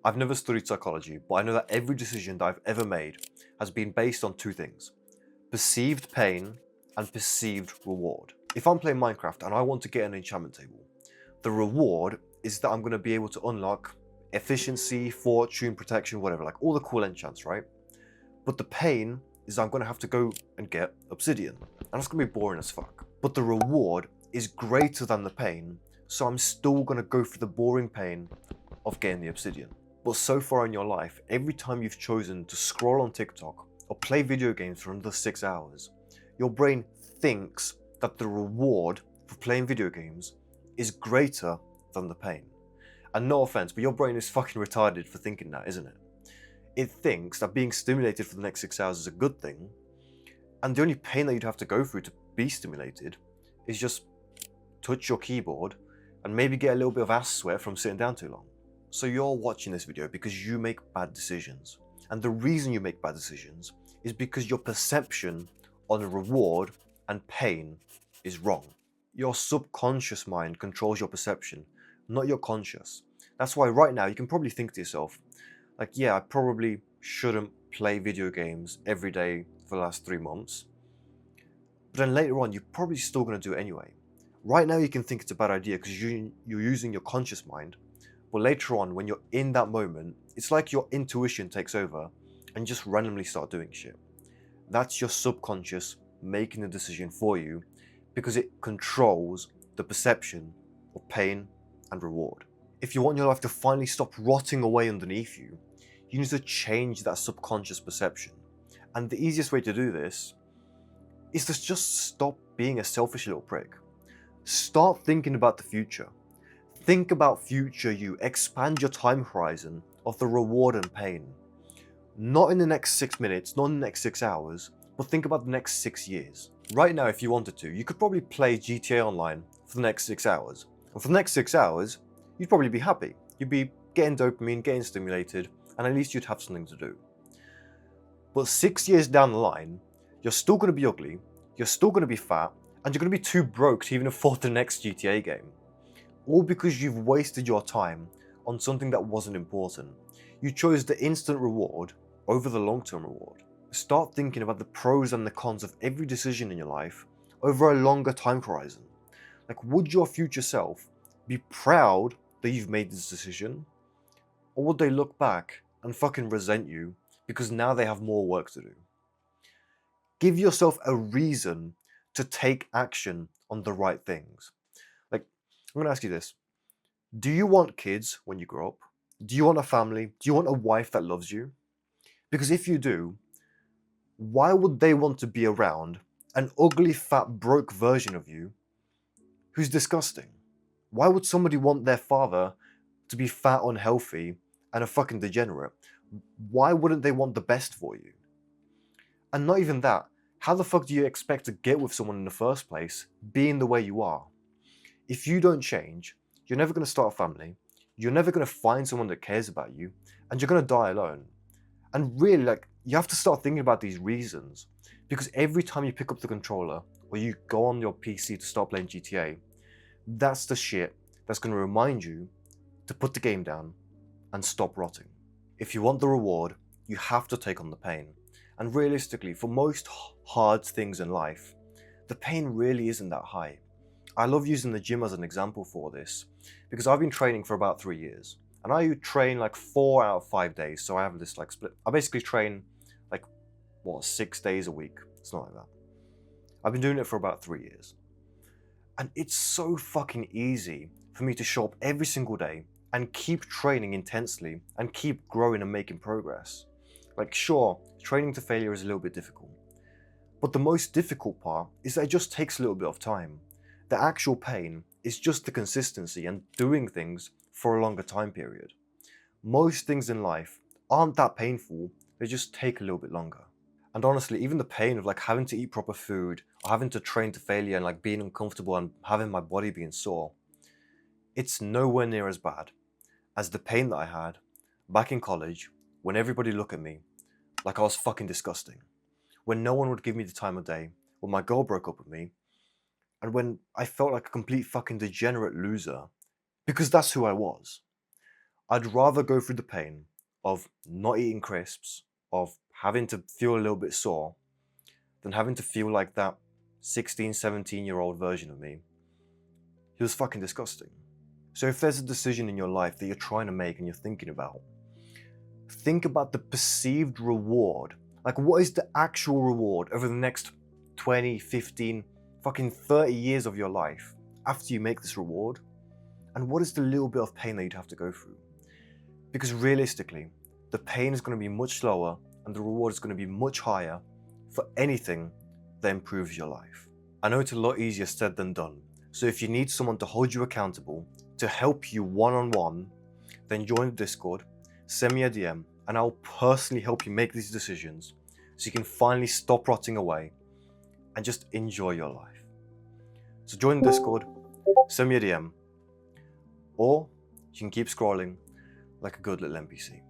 I've never studied psychology, but I know that every decision that I've ever made has been based on two things: perceived pain and perceived reward. If I'm playing Minecraft and I want to get an enchantment table, the reward is that I'm going to be able to unlock efficiency, fortune, protection, whatever, like all the cool enchants, right? But the pain is I'm going to have to go and get obsidian, and it's going to be boring as fuck. But the reward is greater than the pain, so I'm still going to go for the boring pain of getting the obsidian. But so far in your life, every time you've chosen to scroll on TikTok or play video games for under 6 hours, your brain thinks that the reward for playing video games is greater than the pain. And no offense, but your brain is fucking retarded for thinking that, isn't it? It thinks that being stimulated for the next 6 hours is a good thing, and the only pain that you'd have to go through to be stimulated is just touch your keyboard and maybe get a little bit of ass sweat from sitting down too long. So you're watching this video because you make bad decisions. And the reason you make bad decisions is because your perception on reward and pain is wrong. Your subconscious mind controls your perception, not your conscious. That's why right now you can probably think to yourself, like, yeah, I probably shouldn't play video games every day for the last 3 months. But then later on, you're probably still going to do it anyway. Right now you can think it's a bad idea because you're using your conscious mind. But later on, when you're in that moment, it's like your intuition takes over and you just randomly start doing shit. That's your subconscious making the decision for you because it controls the perception of pain and reward. If you want your life to finally stop rotting away underneath you, you need to change that subconscious perception. And the easiest way to do this is to just stop being a selfish little prick. Start thinking about the future. Think about future you. Expand your time horizon of the reward and pain. Not in the next 6 minutes, not in the next 6 hours, but think about the next 6 years. Right now, if you wanted to, you could probably play GTA Online for the next 6 hours. And for the next 6 hours, you'd probably be happy. You'd be getting dopamine, getting stimulated, and at least you'd have something to do. But 6 years down the line, you're still going to be ugly, you're still going to be fat, and you're going to be too broke to even afford the next GTA game. All because you've wasted your time on something that wasn't important. You chose the instant reward over the long-term reward. Start thinking about the pros and the cons of every decision in your life over a longer time horizon. Like, would your future self be proud that you've made this decision? Or would they look back and fucking resent you because now they have more work to do? Give yourself a reason to take action on the right things. Like, I'm going to ask you this. Do you want kids when you grow up? Do you want a family? Do you want a wife that loves you? Because if you do, why would they want to be around an ugly, fat, broke version of you who's disgusting? Why would somebody want their father to be fat, unhealthy, and a fucking degenerate? Why wouldn't they want the best for you? And not even that, how the fuck do you expect to get with someone in the first place, being the way you are? If you don't change, you're never going to start a family, you're never going to find someone that cares about you, and you're going to die alone. And really, like, you have to start thinking about these reasons, because every time you pick up the controller or you go on your PC to start playing GTA, that's the shit that's going to remind you to put the game down and stop rotting. If you want the reward, you have to take on the pain. And realistically, for most hard things in life, the pain really isn't that high. I love using the gym as an example for this, because I've been training for about 3 years. And I train like 4 out of 5 days, so I have this like split. I basically train like, 6 days a week. It's not like that. I've been doing it for about 3 years. And it's so fucking easy for me to show up every single day and keep training intensely and keep growing and making progress. Like, sure, training to failure is a little bit difficult. But the most difficult part is that it just takes a little bit of time. The actual pain is just the consistency and doing things for a longer time period. Most things in life aren't that painful, they just take a little bit longer. And honestly, even the pain of like having to eat proper food, or having to train to failure and like being uncomfortable and having my body being sore, it's nowhere near as bad as the pain that I had back in college when everybody looked at me like I was fucking disgusting. When no one would give me the time of day, when my girl broke up with me, and when I felt like a complete fucking degenerate loser, because that's who I was. I'd rather go through the pain of not eating crisps, of having to feel a little bit sore, than having to feel like that 16, 17-year-old version of me. He was fucking disgusting. So if there's a decision in your life that you're trying to make and you're thinking about, think about the perceived reward. Like, what is the actual reward over the next 20, 15, fucking 30 years of your life after you make this reward? And what is the little bit of pain that you'd have to go through? Because realistically, the pain is going to be much slower and the reward is going to be much higher for anything that improves your life. I know it's a lot easier said than done. So if you need someone to hold you accountable, to help you one-on-one, then join the Discord, send me a DM, and I'll personally help you make these decisions so you can finally stop rotting away and just enjoy your life. So join the Discord, send me a DM, or you can keep scrolling like a good little NPC.